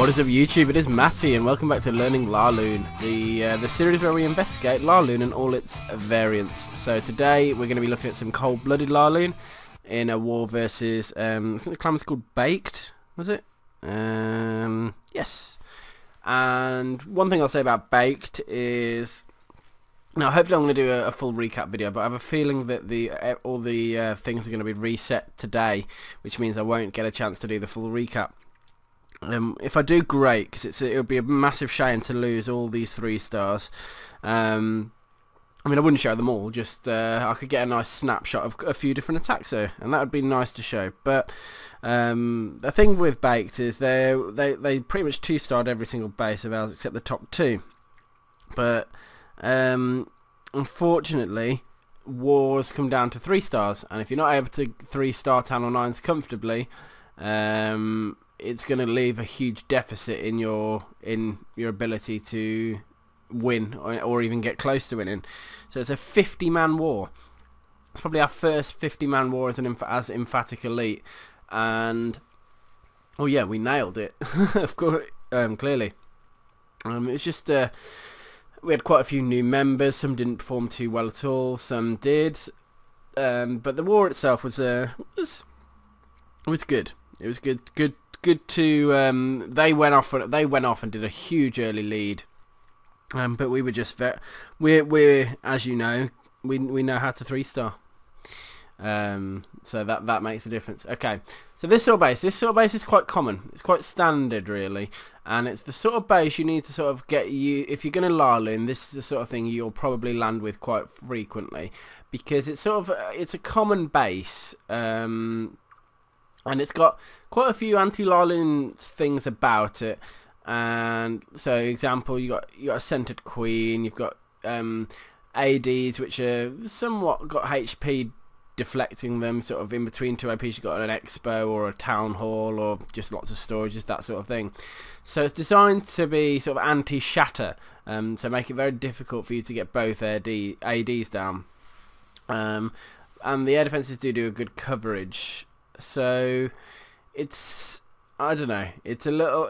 What is up YouTube, it is Matty and welcome back to Learning LaLoon, the series where we investigate LaLoon and all its variants. So today we're going to be looking at some cold-blooded LaLoon in a war versus, I think the clan was called Baked, was it? Yes. And one thing I'll say about Baked is, now hopefully I'm going to do a full recap video, but I have a feeling that all the things are going to be reset today, which means I won't get a chance to do the full recap. If I do, great, because it would be a massive shame to lose all these 3 stars. I mean, I wouldn't show them all, just I could get a nice snapshot of a few different attacks though, and that would be nice to show. But the thing with Baked is they pretty much 2-starred every single base of ours except the top 2. But unfortunately, wars come down to 3 stars, and if you're not able to 3-star town or 9s comfortably, it's going to leave a huge deficit in your ability to win or even get close to winning. So it's a 50-man war. It's probably our first 50-man war as as emphatic elite, and oh yeah, we nailed it. Of course, clearly. It's just we had quite a few new members. Some didn't perform too well at all. Some did, but the war itself was good. It was good to they went off and did a huge early lead, but we were just we're as you know, we know how to 3-star, so that makes a difference. Okay, so this sort of base is quite common. It's quite standard really, and it's the sort of base you need to sort of get if you're going to LaLoon. This is the sort of thing you'll probably land with quite frequently, because it's a common base. And it's got quite a few anti-LaLoon things about it. And so, example, you got a centered queen. You've got ADs which are somewhat got HP deflecting them, sort of in between 2 APs. You've got an expo or a town hall or just lots of storages, that sort of thing. So it's designed to be sort of anti-shatter, so make it very difficult for you to get both ADs down. And the air defenses do a good coverage. So it's, I don't know, it's a little,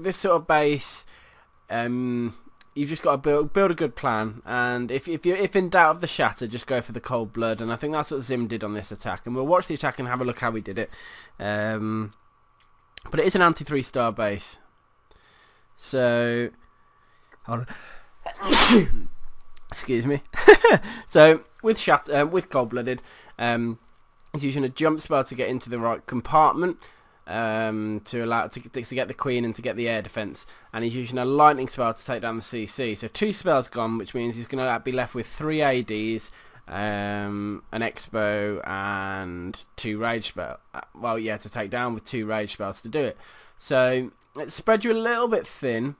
this sort of base, you've just got to build a good plan, and if in doubt of the shatter, just go for the cold blood, and I think that's what Zim did on this attack, and we'll watch the attack and have a look how he did it. But it is an anti 3-star base, so hold on. Excuse me. So with with cold blooded, he's using a jump spell to get into the right compartment, to get the queen and to get the air defense, and he's using a lightning spell to take down the CC. So 2 spells gone, which means he's going to be left with 3 ADs, an expo, and 2 rage spells. Well, yeah, to take down with 2 rage spells to do it. So it spread you a little bit thin,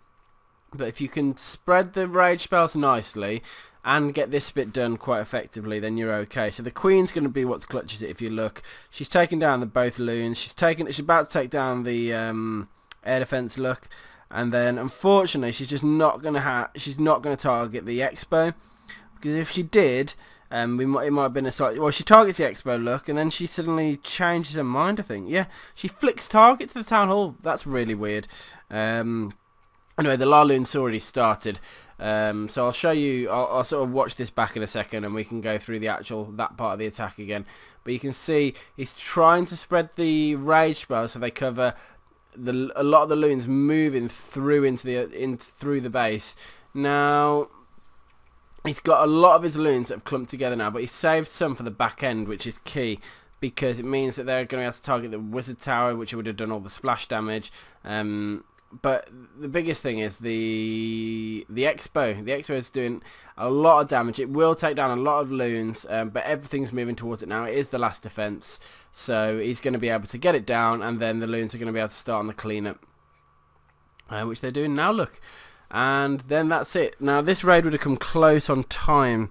but if you can spread the rage spells nicely and get this bit done quite effectively, then you're okay. So the queen's going to be what clutches it. If you look, she's taking down both loons. She's about to take down the air defense look, and then unfortunately she's just not going to target the expo, because if she did, it might have been a slightly, well, she targets the expo look, and then she suddenly changes her mind. I think, yeah, she flicks target to the town hall. That's really weird. Anyway, the LaLoon's already started, so I'll show you. I'll sort of watch this back in a second, and we can go through that part of the attack again. But you can see he's trying to spread the rage spell so they cover a lot of the loons moving through through the base. Now he's got a lot of his loons that have clumped together now, but he's saved some for the back end, which is key, because it means that they're going to have to target the wizard tower, which would have done all the splash damage. But the biggest thing is the expo. The expo is doing a lot of damage. It will take down a lot of loons, but everything's moving towards it now. It is the last defense, so he's going to be able to get it down, and then the loons are going to be able to start on the cleanup, which they're doing now. Look, and then that's it. Now this raid would have come close on time,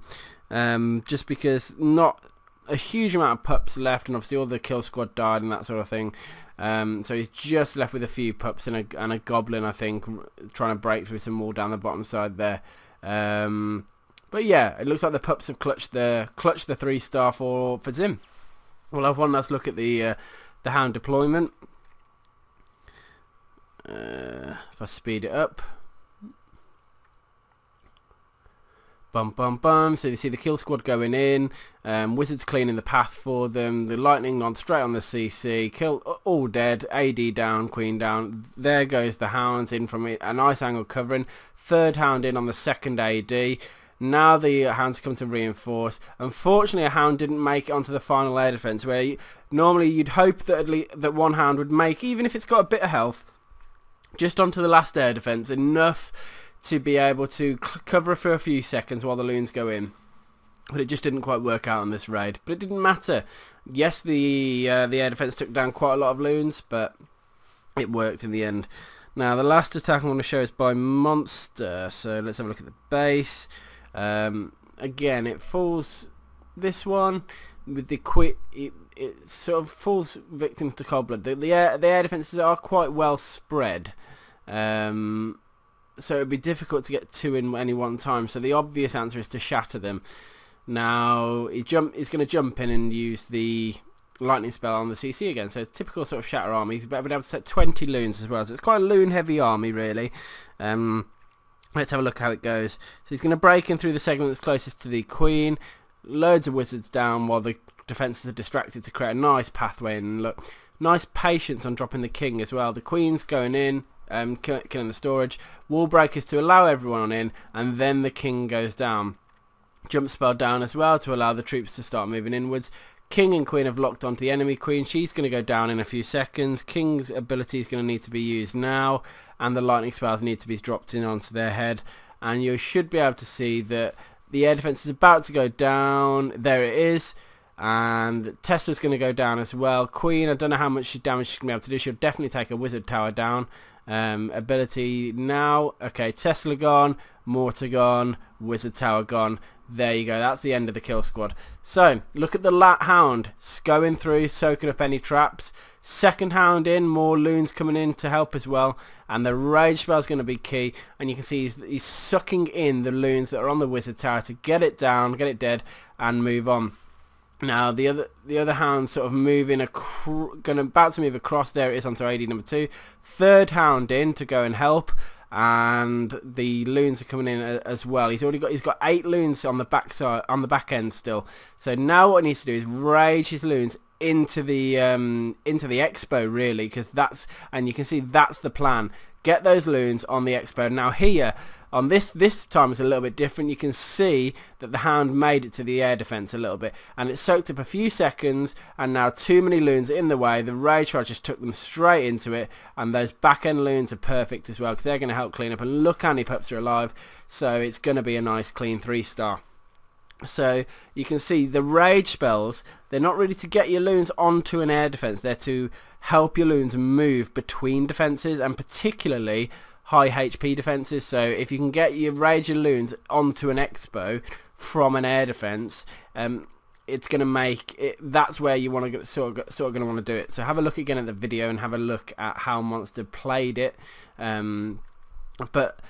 just because not a huge amount of pups left, and obviously all the kill squad died and that sort of thing. So he's just left with a few pups and a goblin, I think, trying to break through some wall down the bottom side there. But yeah, it looks like the pups have clutched the 3-star for Zim. We'll have one last look at the hound deployment. If I speed it up, bum bum bum. So you see the kill squad going in, wizards cleaning the path for them, the lightning on straight on the CC, kill all dead, AD down, queen down. There goes the hounds in from a nice angle covering, third hound in on the second AD. Now the hounds come to reinforce. Unfortunately, a hound didn't make it onto the final air defense, where normally you'd hope that at least that one hound would make, even if it's got a bit of health, just onto the last air defense, enough to be able to cover for a few seconds while the loons go in. But it just didn't quite work out on this raid. But it didn't matter. Yes, the air defense took down quite a lot of loons, but it worked in the end. Now the last attack I want to show is by monster. So let's have a look at the base. Again, it falls, this one with the quit, it sort of falls victim to cold blood. The air defenses are quite well spread, so it would be difficult to get two in any one time. So the obvious answer is to shatter them. Now he's going to jump in and use the lightning spell on the CC again. So it's typical sort of shatter army. He's been able to set 20 loons as well. So it's quite a loon heavy army really. Let's have a look how it goes. So he's going to break in through the segment that's closest to the queen. Loads of wizards down while the defences are distracted to create a nice pathway. And look, nice patience on dropping the king as well. The queen's going in, killing the storage. Wall breakers to allow everyone on in, and then the king goes down. Jump spell down as well to allow the troops to start moving inwards. King and queen have locked onto the enemy queen. She's going to go down in a few seconds. King's ability is going to need to be used now, and the lightning spells need to be dropped in onto their head. And you should be able to see that the air defense is about to go down. There it is. And Tesla's going to go down as well. Queen, I don't know how much damage she's going to be able to do. She'll definitely take a wizard tower down. Ability now. Okay, Tesla gone. Mortar gone. Wizard tower gone. There you go, that's the end of the kill squad. So, look at the lat hound going through, soaking up any traps. Second hound in, more loons coming in to help as well. And the rage spell is going to be key. And you can see he's sucking in the loons that are on the wizard tower to get it down, get it dead, and move on. Now the other hound sort of moving, about to move across. There it is onto AD number 2. Third hound in to go and help. And the loons are coming in as well. He's got 8 loons on the back end still. So now what he needs to do is rage his loons into the expo really, because and you can see that's the plan. Get those loons on the expo. Now here on this time it's a little bit different. You can see that the hound made it to the air defense a little bit, and it soaked up a few seconds, and now too many loons are in the way. The rage charge just took them straight into it, and those back end loons are perfect as well because they're going to help clean up. And look, how many pups are alive, so it's going to be a nice clean 3-star. So you can see the rage spells, they're not really to get your loons onto an air defense, they're to help your loons move between defenses, and particularly high HP defenses. So if you can get your rage and loons onto an expo from an air defense, it's going to make it, that's where you want to sort of going to want to do it. So have a look again at the video and have a look at how Monster played it. But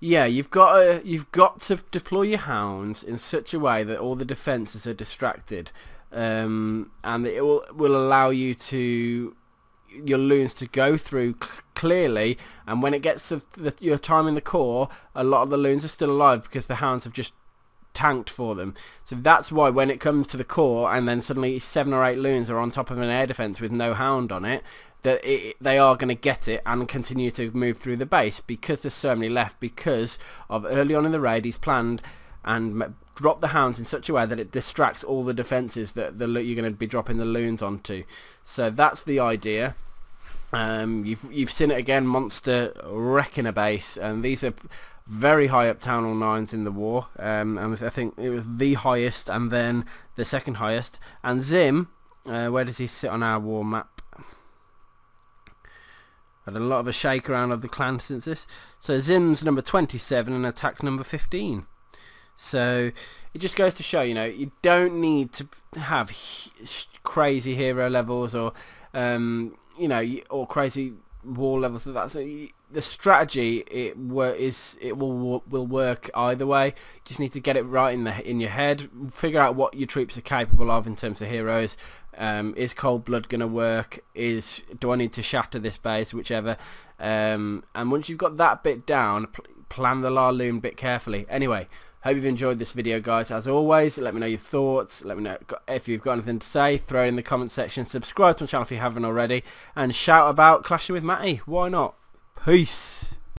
yeah, you've got to deploy your hounds in such a way that all the defenses are distracted, and it will allow you to your loons to go through clearly. And when it gets to your time in the core, a lot of the loons are still alive because the hounds have just tanked for them. So that's why when it comes to the core and then suddenly 7 or 8 loons are on top of an air defense with no hound on it, that they are going to get it and continue to move through the base, because there's so many left, because of early on in the raid he's planned and drop the hounds in such a way that it distracts all the defenses that you're going to be dropping the loons onto. So that's the idea. You've seen it again, Monster wrecking a base, and these are very high up town hall 9s in the war, and I think it was the highest and then the second highest. And Zim, where does he sit on our war map? Had a lot of a shake around of the clan since this. So Zim's number 27 and attack number 15. So it just goes to show, you don't need to have crazy hero levels or or crazy wall levels of that. So the strategy will work either way. You just need to get it right in your head. Figure out what your troops are capable of in terms of heroes. Is Cold Blood gonna work? Do I need to shatter this base? Whichever. And once you've got that bit down, plan the LaLoon bit carefully. Anyway, hope you've enjoyed this video, guys. As always, let me know your thoughts. Let me know if you've got anything to say. Throw it in the comment section. Subscribe to my channel if you haven't already. And shout about clashing with Matty. Why not? Peace.